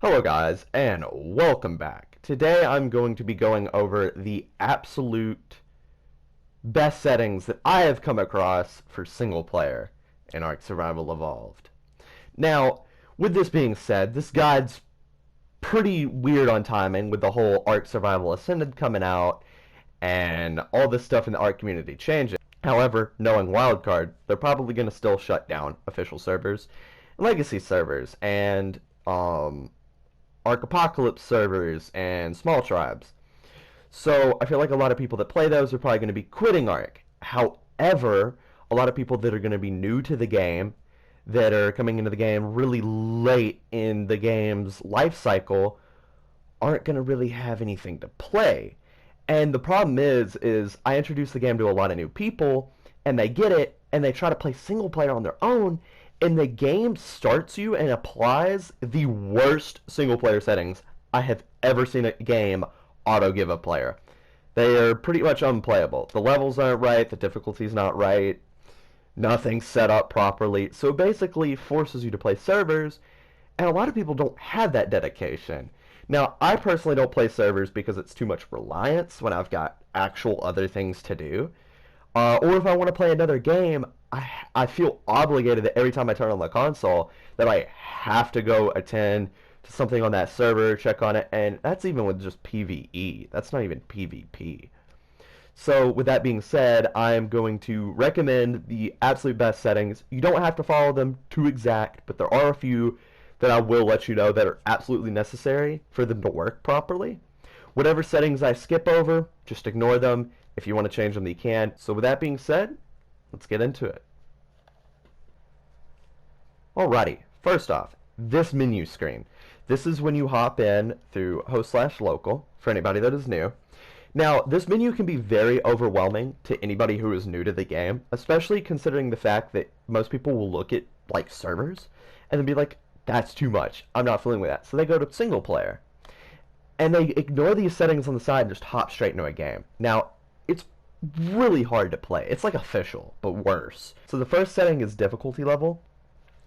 Hello guys, and welcome back. Today I'm going to be going over the absolute best settings that I have come across for single player in ARK Survival Evolved. Now, with this being said, this guide's pretty weird on timing with the whole ARK Survival Ascended coming out and all this stuff in the ARK community changing. However, knowing Wildcard, they're probably going to still shut down official servers, legacy servers, and ARK Apocalypse servers and small tribes. So I feel like a lot of people that play those are probably going to be quitting ARK. However, a lot of people that are going to be new to the game, that are coming into the game really late in the game's life cycle, aren't going to really have anything to play. And the problem is I introduce the game to a lot of new people, and they get it, and they try to play single player on their own, and the game starts you and applies the worst single player settings I have ever seen a game auto give a player. They are pretty much unplayable. The levels aren't right, the difficulty's not right, nothing's set up properly. So it basically forces you to play servers, and a lot of people don't have that dedication. Now, I personally don't play servers because it's too much reliance when I've got actual other things to do. Or if I want to play another game, I feel obligated that every time I turn on the console that I have to go attend to something on that server, check on it, and that's even with just PvE. That's not even PvP. So with that being said, I'm going to recommend the absolute best settings. You don't have to follow them too exact, but there are a few that I will let you know that are absolutely necessary for them to work properly. Whatever settings I skip over, just ignore them. If you want to change them, you can. So with that being said, let's get into it. Alrighty, first off, this menu screen. This is when you hop in through host/local, for anybody that is new. Now, this menu can be very overwhelming to anybody who is new to the game, especially considering the fact that most people will look at, like, servers, and then be like, that's too much. I'm not fooling with that. So they go to single player. And they ignore these settings on the side and just hop straight into a game. Now, it's really hard to play. It's like official, but worse. So the first setting is difficulty level.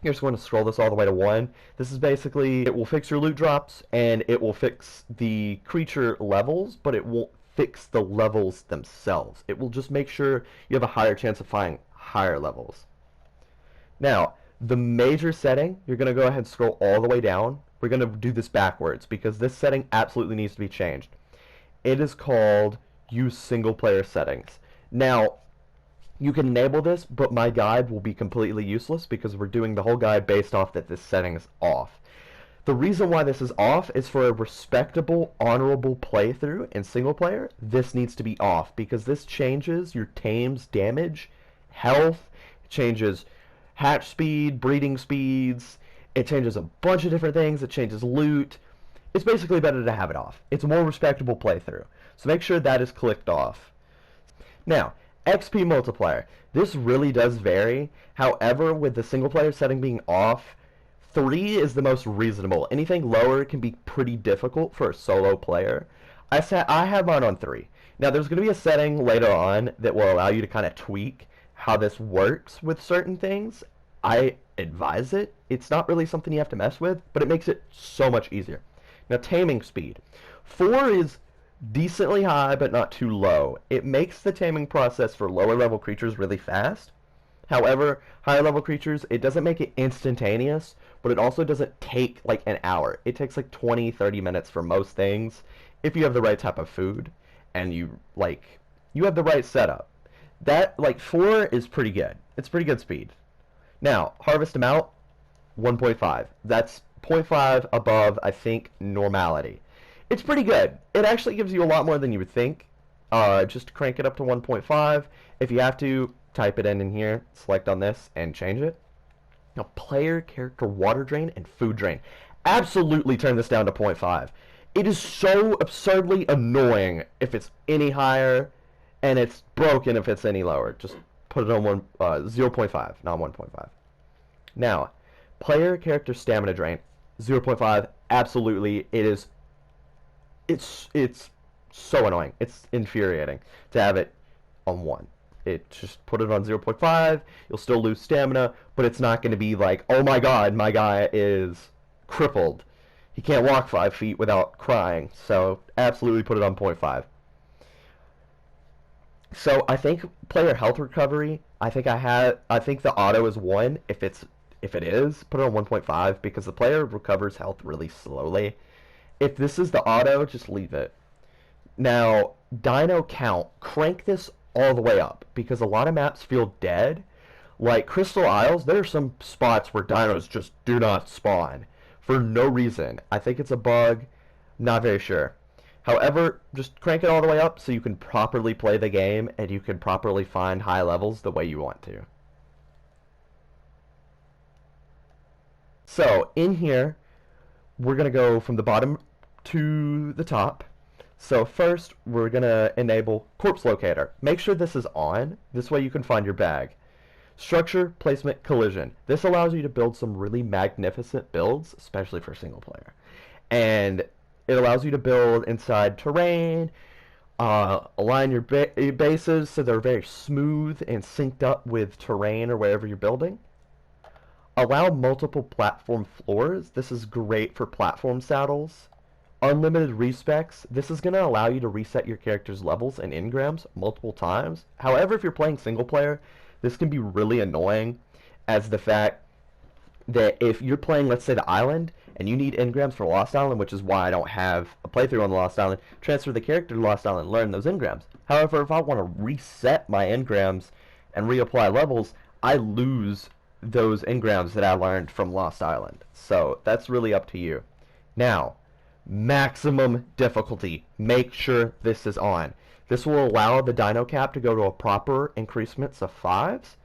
You're just going to scroll this all the way to 1. This is basically, it will fix your loot drops, and it will fix the creature levels, but it won't fix the levels themselves. It will just make sure you have a higher chance of finding higher levels. Now, the major setting, you're going to go ahead and scroll all the way down. We're going to do this backwards because this setting absolutely needs to be changed. It is called Use Single Player Settings. Now, you can enable this, but my guide will be completely useless because we're doing the whole guide based off that this setting is off. The reason why this is off is for a respectable, honorable playthrough in single player. This needs to be off because this changes your tame's damage, health, it changes hatch speed, breeding speeds, it changes a bunch of different things, it changes loot. It's basically better to have it off. It's a more respectable playthrough. So make sure that is clicked off. Now, XP multiplier. This really does vary. However, with the single player setting being off, 3 is the most reasonable. Anything lower can be pretty difficult for a solo player. I have mine on 3. Now, there's going to be a setting later on that will allow you to kind of tweak how this works with certain things. I advise it. It's not really something you have to mess with, but it makes it so much easier. Now, taming speed. 4 is decently high, but not too low. It makes the taming process for lower level creatures really fast. However, higher level creatures, it doesn't make it instantaneous, but it also doesn't take like an hour. It takes like 20-30 minutes for most things if you have the right type of food and you have the right setup. That, like, 4 is pretty good. It's pretty good speed. Now, harvest amount, 1.5. That's 0.5 above, I think, normality. It's pretty good. It actually gives you a lot more than you would think. Just crank it up to 1.5. If you have to, type it in here, select on this, and change it. Now, player character water drain and food drain. Absolutely turn this down to 0.5. It is so absurdly annoying if it's any higher, and it's broken if it's any lower. Just put it on 0.5, not 1.5. Now, player character stamina drain, 0.5. Absolutely, it's so annoying. It's infuriating to have it on 1. Just put it on 0.5. You'll still lose stamina, but it's not going to be like, oh my god, my guy is crippled. He can't walk 5 feet without crying, so absolutely put it on 0.5. So I think player health recovery, I think the auto is 1. If it is, put it on 1.5 because the player recovers health really slowly. If this is the auto, just leave it. Now, dino count, crank this all the way up because a lot of maps feel dead. Like Crystal Isles, there are some spots where dinos just do not spawn for no reason. I think it's a bug, not very sure. However, just crank it all the way up so you can properly play the game and you can properly find high levels the way you want to. So, in here, we're going to go from the bottom to the top. So first, we're going to enable Corpse Locator. Make sure this is on. This way you can find your bag. Structure, placement, collision. This allows you to build some really magnificent builds, especially for single player. And it allows you to build inside terrain, align your bases so they're very smooth and synced up with terrain or wherever you're building. Allow multiple platform floors. This is great for platform saddles. Unlimited respecs. This is going to allow you to reset your character's levels and engrams multiple times. However, if you're playing single player, this can be really annoying as the fact that if you're playing, let's say, the island, and you need engrams for Lost Island, which is why I don't have a playthrough on the Lost Island, transfer the character to Lost Island and learn those engrams. However, if I want to reset my engrams and reapply levels, I lose those engrams that I learned from Lost Island. So that's really up to you. Now, maximum difficulty. Make sure this is on. This will allow the dino cap to go to a proper increments of 5s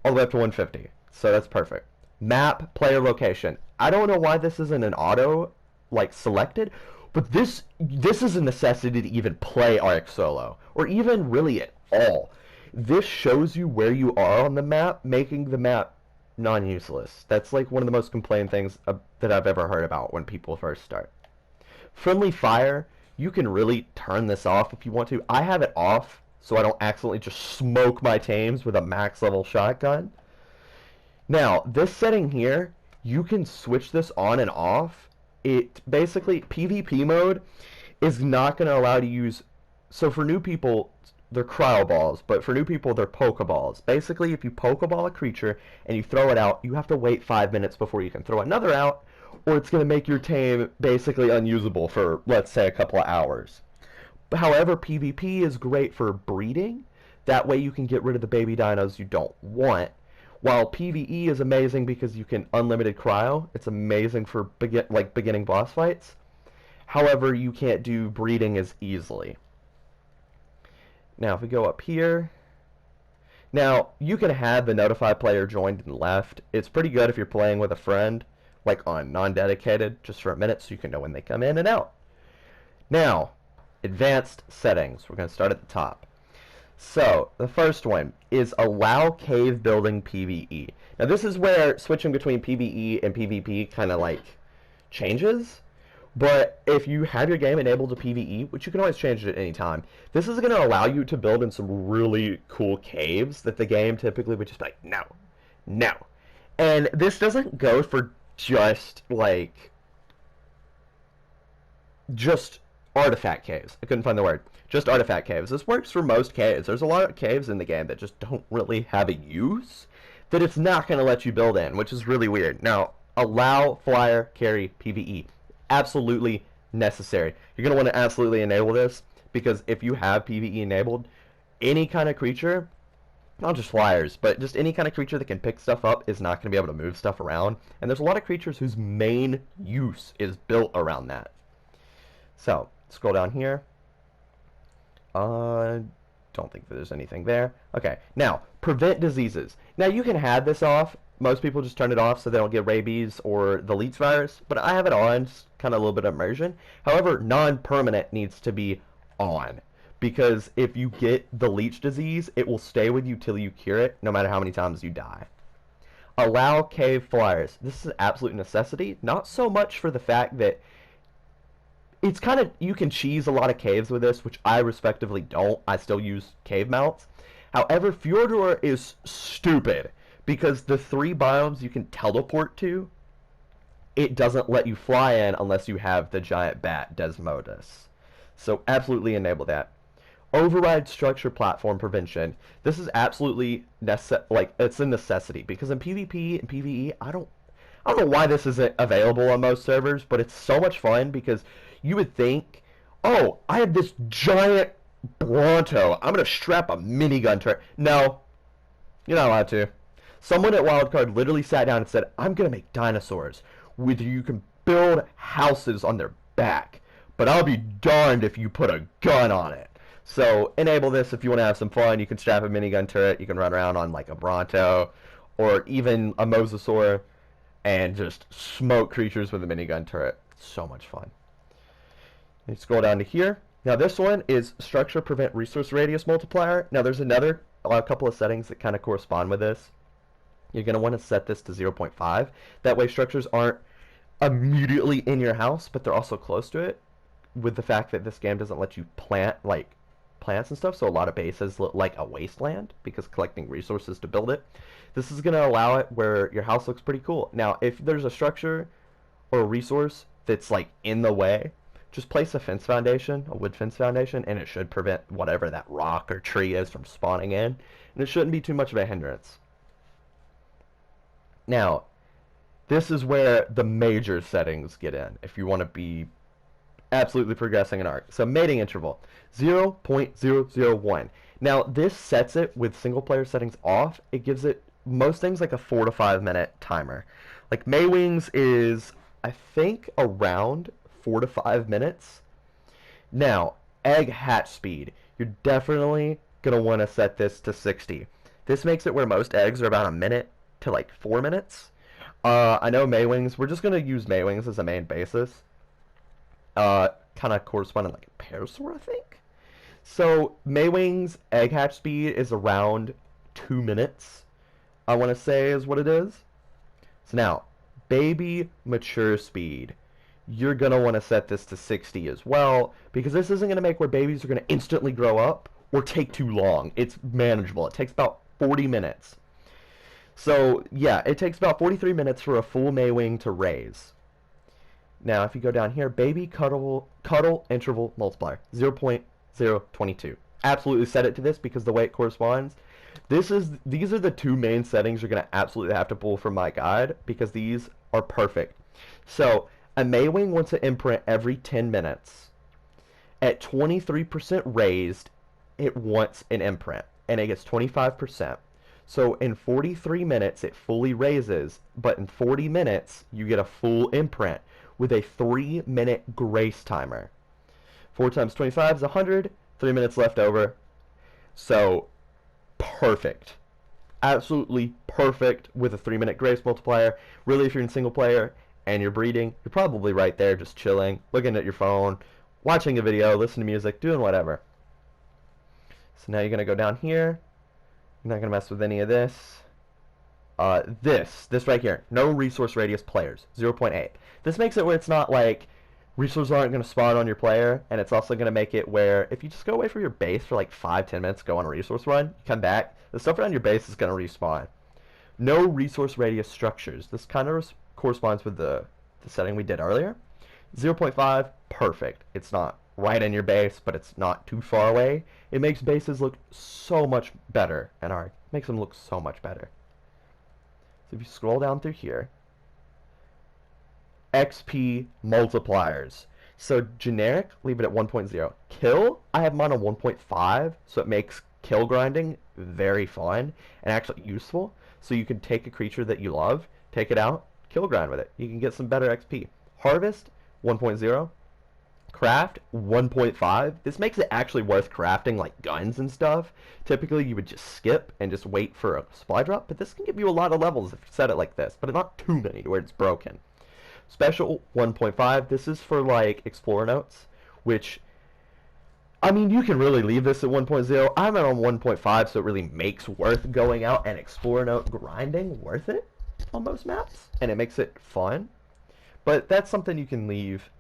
all the way up to 150. So that's perfect. Map, player location. I don't know why this isn't an auto like selected, but this is a necessity to even play ARK solo or even really at all. This shows you where you are on the map, making the map non-useless. That's like one of the most complained things that I've ever heard about when people first start. Friendly fire, you can really turn this off if you want to. I have it off so I don't accidentally just smoke my tames with a max level shotgun. Now, this setting here, you can switch this on and off. It basically, PvP mode is not going to allow you to use, so for new people, they're cryo balls, but for new people, they're pokeballs. Basically, if you pokeball a creature and you throw it out, you have to wait 5 minutes before you can throw another out, or it's going to make your tame basically unusable for, let's say, a couple of hours. However, PvP is great for breeding. That way you can get rid of the baby dinos you don't want. While PvE is amazing because you can unlimited cryo. It's amazing for beginning boss fights. However, you can't do breeding as easily. Now, if we go up here, now you can have the notify player joined and left. It's pretty good if you're playing with a friend, like on non-dedicated, just for a minute so you can know when they come in and out. Now, advanced settings. We're going to start at the top. So, the first one is allow cave building PvE. Now, this is where switching between PvE and PvP kind of like changes. But if you have your game enabled to PvE, which you can always change it at any time, this is going to allow you to build in some really cool caves that the game typically would just be like, no, no. And this doesn't go for just artifact caves. I couldn't find the word. Just artifact caves. This works for most caves. There's a lot of caves in the game that just don't really have a use that it's not going to let you build in, which is really weird. Now, allow flyer carry PvE. Absolutely necessary. You're going to want to absolutely enable this because if you have PvE enabled, any kind of creature, not just flyers, but just any kind of creature that can pick stuff up is not going to be able to move stuff around. And there's a lot of creatures whose main use is built around that. So, scroll down here. Don't think that there's anything there. Okay, now, prevent diseases. Now, you can have this off. Most people just turn it off so they don't get rabies or the leech virus, but I have it on, just kind of a little bit of immersion. However, non-permanent needs to be on, because if you get the leech disease, it will stay with you till you cure it, no matter how many times you die. Allow cave flyers. This is an absolute necessity, not so much for the fact that it's kind of, you can cheese a lot of caves with this, which I respectively don't. I still use cave mounts. However, Fjordor is stupid because the 3 biomes you can teleport to, it doesn't let you fly in unless you have the giant bat Desmodus. So absolutely enable that. Override structure platform prevention. This is absolutely it's a necessity because in PvP and PvE, I don't know why this isn't available on most servers, but it's so much fun because you would think, oh, I have this giant Bronto, I'm gonna strap a minigun turret. No, you're not allowed to. Someone at Wildcard literally sat down and said, I'm gonna make dinosaurs with you can build houses on their back, but I'll be darned if you put a gun on it. So enable this if you want to have some fun. You can strap a minigun turret. You can run around on like a Bronto or even a Mosasaur and just smoke creatures with a minigun turret. So much fun. You scroll down to here. Now this one is structure prevent resource radius multiplier. Now there's a couple of settings that kind of correspond with this. You're going to want to set this to 0.5. That way structures aren't immediately in your house, but they're also close to it. With the fact that this game doesn't let you plant like plants and stuff, so a lot of bases look like a wasteland because collecting resources to build it. This is going to allow it where your house looks pretty cool. Now, if there's a structure or a resource that's like in the way, just place a fence foundation, a wood fence foundation, and it should prevent whatever that rock or tree is from spawning in, and it shouldn't be too much of a hindrance. Now, this is where the major settings get in if you want to be absolutely progressing in ARK. So mating interval 0.001. Now this sets it with single player settings off. It gives it most things like a 4 to 5 minute timer. Like Maywings is I think around 4 to 5 minutes. Now egg hatch speed, you're definitely gonna want to set this to 60. This makes it where most eggs are about a minute to like 4 minutes. I know Maywings, we're just going to use Maywings as a main basis. Kind of corresponding like a Parasaur, I think. So Maywings egg hatch speed is around 2 minutes, I want to say is what it is. So now, baby mature speed. You're going to want to set this to 60 as well, because this isn't going to make where babies are going to instantly grow up or take too long. It's manageable. It takes about 40 minutes. So, yeah, it takes about 43 minutes for a full Maywing to raise. Now, if you go down here, baby cuddle interval multiplier, 0.022. Absolutely set it to this because the way it corresponds. These are the two main settings you're going to absolutely have to pull from my guide because these are perfect. So, a Maywing wants an imprint every 10 minutes. At 23% raised, it wants an imprint, and it gets 25%. So in 43 minutes, it fully raises, but in 40 minutes, you get a full imprint with a 3-minute grace timer. 4 times 25 is 100, 3 minutes left over. So, perfect. Absolutely perfect with a 3-minute grace multiplier. Really, if you're in single player and you're breeding, you're probably right there just chilling, looking at your phone, watching a video, listening to music, doing whatever. So now you're going to go down here. You're not going to mess with any of this. This right here. No resource radius players. 0.8. This makes it where it's not like resources aren't going to spawn on your player, and it's also going to make it where if you just go away from your base for like 5-10 minutes, go on a resource run, you come back, the stuff around your base is going to respawn. No resource radius structures. This kind of corresponds with the setting we did earlier. 0.5, perfect. It's not right in your base, but it's not too far away. It makes bases look so much better, and ARK makes them look so much better. So if you scroll down through here, XP multipliers. So generic, leave it at 1.0. Kill, I have mine on 1.5, so it makes kill grinding very fun and actually useful. So you can take a creature that you love, take it out, kill grind with it. You can get some better XP. Harvest, 1.0. Craft 1.5. This makes it actually worth crafting like guns and stuff. Typically you would just skip and just wait for a supply drop, but this can give you a lot of levels if you set it like this, but not too many to where it's broken. Special 1.5. This is for like Explorer notes, which I mean you can really leave this at 1.0. I'm at on 1.5, so it really makes worth going out and Explorer note grinding worth it on most maps, and it makes it fun. But that's something you can leave.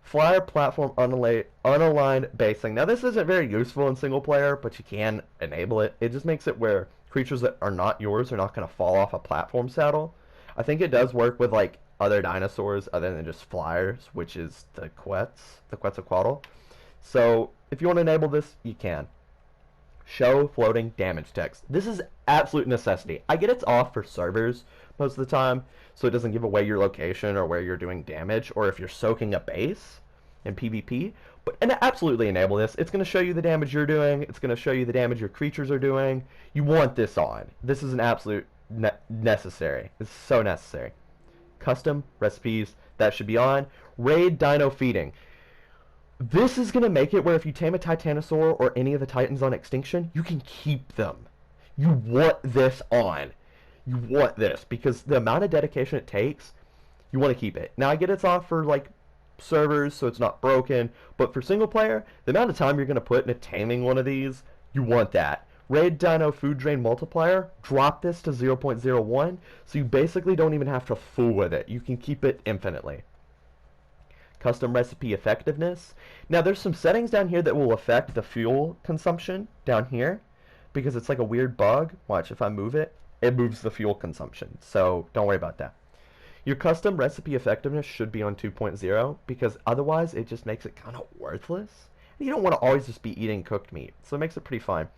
Flyer platform unaligned basing. Now this isn't very useful in single player, but you can enable it. It just makes it where creatures that are not yours are not going to fall off a platform saddle. I think it does work with like other dinosaurs other than just flyers, which is the Quetzalcoatl. So if you want to enable this, you can. Show floating damage text. This is absolute necessity. I get it's off for servers most of the time, so it doesn't give away your location or where you're doing damage, or if you're soaking a base in PvP. But and absolutely enable this. It's going to show you the damage you're doing. It's going to show you the damage your creatures are doing. You want this on. This is an absolute necessary. It's so necessary. Custom recipes, that should be on. Raid dino feeding. This is going to make it where if you tame a Titanosaur or any of the Titans on extinction, you can keep them. You want this on. You want this because the amount of dedication it takes, you want to keep it. Now I get it's off for like servers, so it's not broken, but for single player, the amount of time you're going to put into taming one of these, you want that. Raid Dino Food Drain Multiplier, drop this to 0.01, so you basically don't even have to fool with it. You can keep it infinitely. Custom recipe effectiveness. Now there's some settings down here that will affect the fuel consumption down here because it's like a weird bug. Watch, if I move it, it moves the fuel consumption. So don't worry about that. Your custom recipe effectiveness should be on 2.0 because otherwise it just makes it kind of worthless. You don't want to always just be eating cooked meat, so it makes it pretty fine.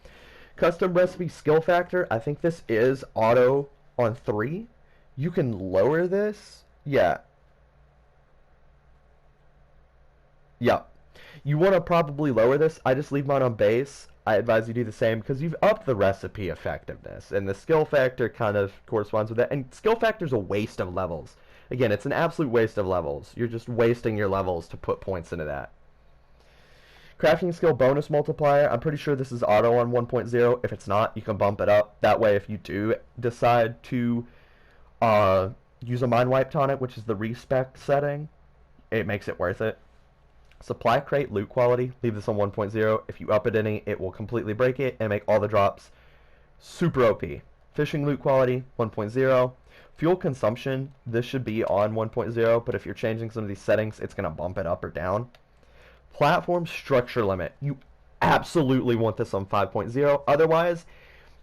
Custom recipe skill factor, I think this is auto on 3. You can lower this. Yeah. You want to probably lower this. I just leave mine on base. I advise you do the same because you've upped the recipe effectiveness, and the skill factor kind of corresponds with that. And skill factor is a waste of levels. Again, it's an absolute waste of levels. You're just wasting your levels to put points into that. Crafting skill bonus multiplier. I'm pretty sure this is auto on 1.0. If it's not, you can bump it up. That way, if you do decide to use a mind wipe tonic, which is the respec setting, it makes it worth it. Supply crate loot quality, leave this on 1.0. If you up it any, it will completely break it and make all the drops super OP. Fishing loot quality, 1.0. Fuel consumption, this should be on 1.0, but if you're changing some of these settings, it's going to bump it up or down. Platform structure limit, you absolutely want this on 5.0. Otherwise,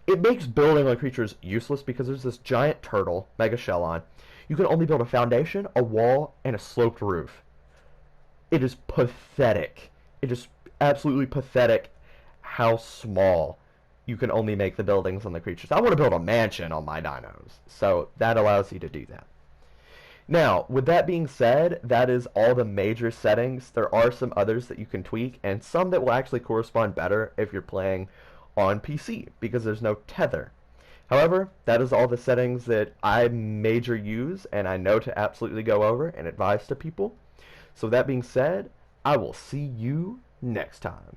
it makes building on creatures useless because there's this giant turtle, Mega Shellon. You can only build a foundation, a wall, and a sloped roof. It is pathetic. It is absolutely pathetic how small you can only make the buildings on the creatures. I want to build a mansion on my dinos, so that allows you to do that. Now, with that being said, that is all the major settings. There are some others that you can tweak, and some that will actually correspond better if you're playing on PC, because there's no tether. However, that is all the settings that I major use, and I know to absolutely go over and advise to people. So that being said, I will see you next time.